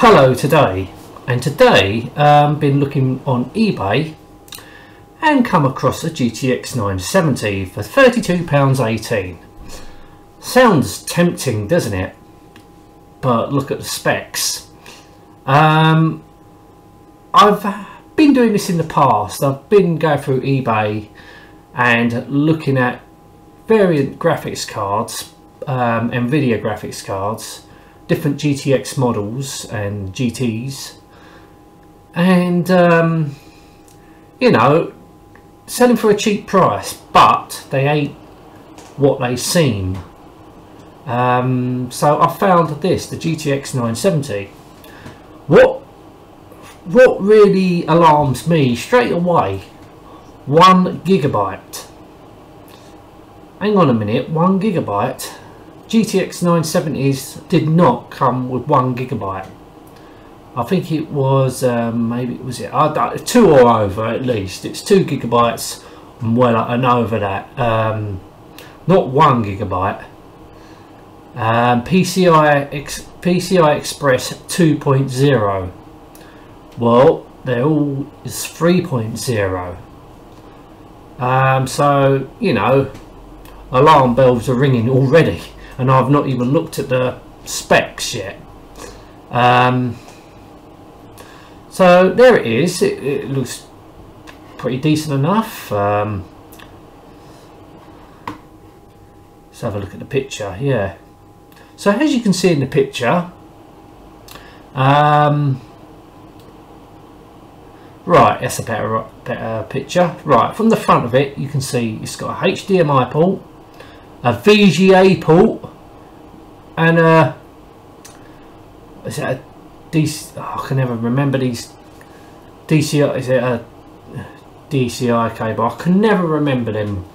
Hello today, and today been looking on eBay and come across a GTX 970 for £32.18. Sounds tempting, doesn't it? But look at the specs. I've been doing this in the past. I've been going through eBay and looking at variant graphics cards, NVIDIA graphics cards, different GTX models and GTs, and you know, selling for a cheap price, but they ain't what they seem. So I found this, the GTX 970. What really alarms me straight away, 1 gigabyte. Hang on a minute, 1 gigabyte. GTX 970s did not come with 1 gigabyte. I think it was maybe was it 2 or over at least. It's 2 gigabytes and over that. Not 1 gigabyte. PCI Express 2.0. Well, they're all is 3.0. So you know, alarm bells are ringing already. And I've not even looked at the specs yet. So there it is. It looks pretty decent enough. Let's have a look at the picture. Yeah. So as you can see in the picture, right, that's a better picture. Right, from the front of it, you can see it's got a HDMI port, a VGA port, and is it a DC? Oh, I can never remember these DCI. Is it a DCI cable? I can never remember them,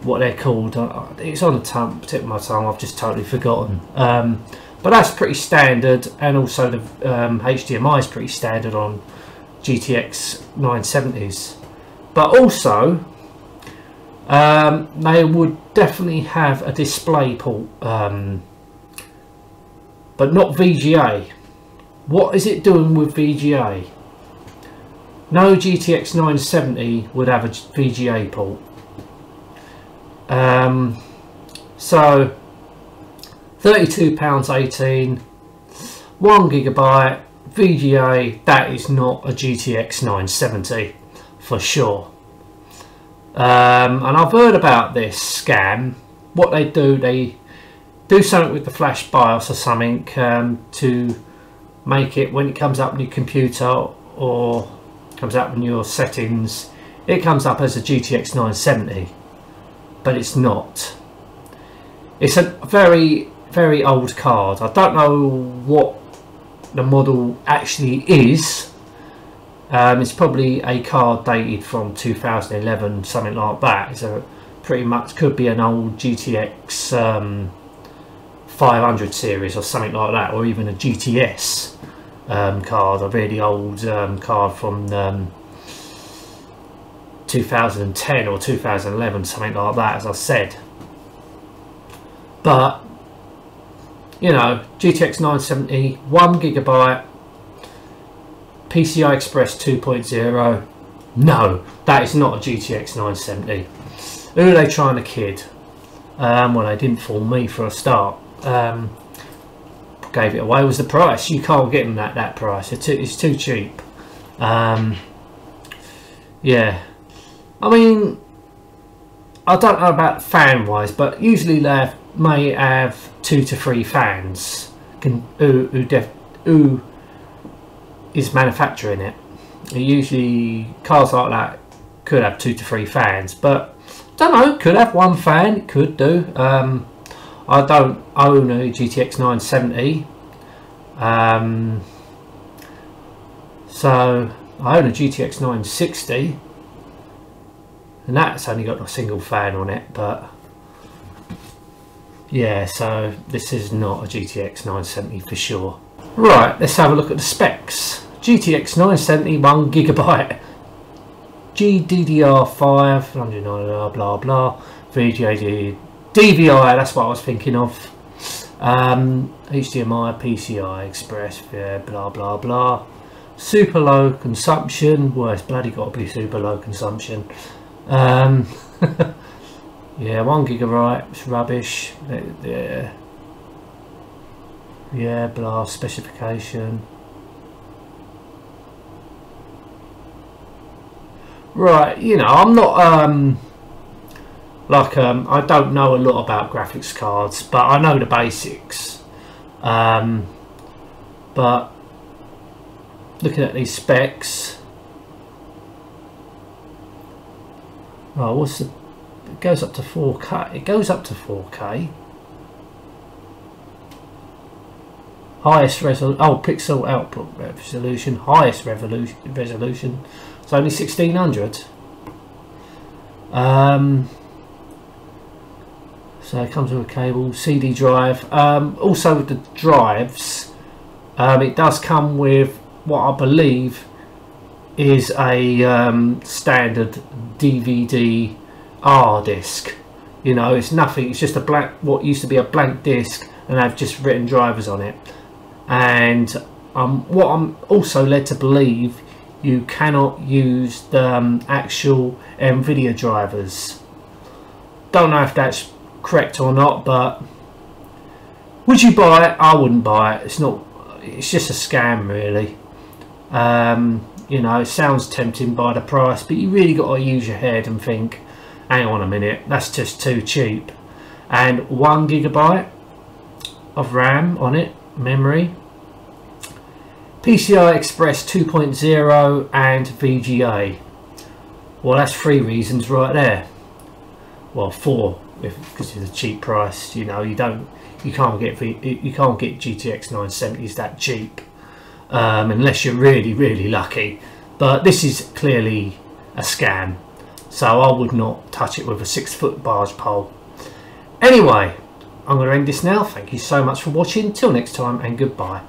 what they're called. It's on the tip of my tongue. I've just totally forgotten. But that's pretty standard, and also the HDMI is pretty standard on GTX 970s. But also, they would definitely have a display port, but not VGA. What is it doing with VGA? No GTX 970 would have a VGA port. So £32.18, 1 gigabyte VGA. That is not a GTX 970 for sure. And I've heard about this scam. What they do something with the flash BIOS or something to make it, when it comes up in your computer or comes up in your settings, it comes up as a GTX 970, but it's not. It's a very, very old card. I don't know what the model actually is. It's probably a card dated from 2011, something like that. So pretty much could be an old GTX 500 series or something like that, or even a GTS card, a really old card from 2010 or 2011, something like that, as I said. But you know, GTX 970, 1 gigabyte, PCI Express 2.0. No, that is not a GTX 970. Who are they trying to kid? Well, they didn't fool me for a start. Gave it away was the price. You can't get them at that price. It's too cheap. Yeah, I mean, I don't know about fan wise, but usually they may have 2 to 3 fans who is manufacturing it. Usually cars like that could have 2 to 3 fans, but don't know, could have 1 fan, it could do. I don't own a GTX 970, so I own a GTX 960, and that's only got a single fan on it. But yeah, so this is not a GTX 970 for sure. Right, let's have a look at the specs. GTX 970, 1 gigabyte, GDDR5, 109, blah blah, VGA DVI, that's what I was thinking of. HDMI, PCI Express, yeah, blah blah blah. Super low consumption. Well, it's bloody got to be super low consumption. Yeah, 1 gigabyte. It's rubbish. Yeah, blah. Specification. Right, you know, I'm not I don't know a lot about graphics cards, but I know the basics. But looking at these specs, oh, what's the? It goes up to 4K. It goes up to 4K. Highest resolution. Oh, pixel output resolution. Highest resolution. It's only 1600. So it comes with a cable, CD drive. Also with the drives, it does come with what I believe is a standard DVD R disc. You know, it's nothing. It's just a blank, what used to be a blank disc, and I've just written drivers on it. And what I'm also led to believe, you cannot use the actual NVIDIA drivers. Don't know if that's correct or not, but would you buy it? I wouldn't buy it. It's not. It's just a scam, really. You know, it sounds tempting by the price, but you really got to use your head and think, hang on a minute, that's just too cheap. And 1 gigabyte of RAM on it, memory, PCI Express 2.0 and VGA. Well, that's 3 reasons right there. Well, 4, because it's a cheap price. You know, you can't get GTX 970s that cheap, unless you're really lucky. But this is clearly a scam, so I would not touch it with a 6-foot barge pole. Anyway, I'm going to end this now. Thank you so much for watching. Till next time, and goodbye.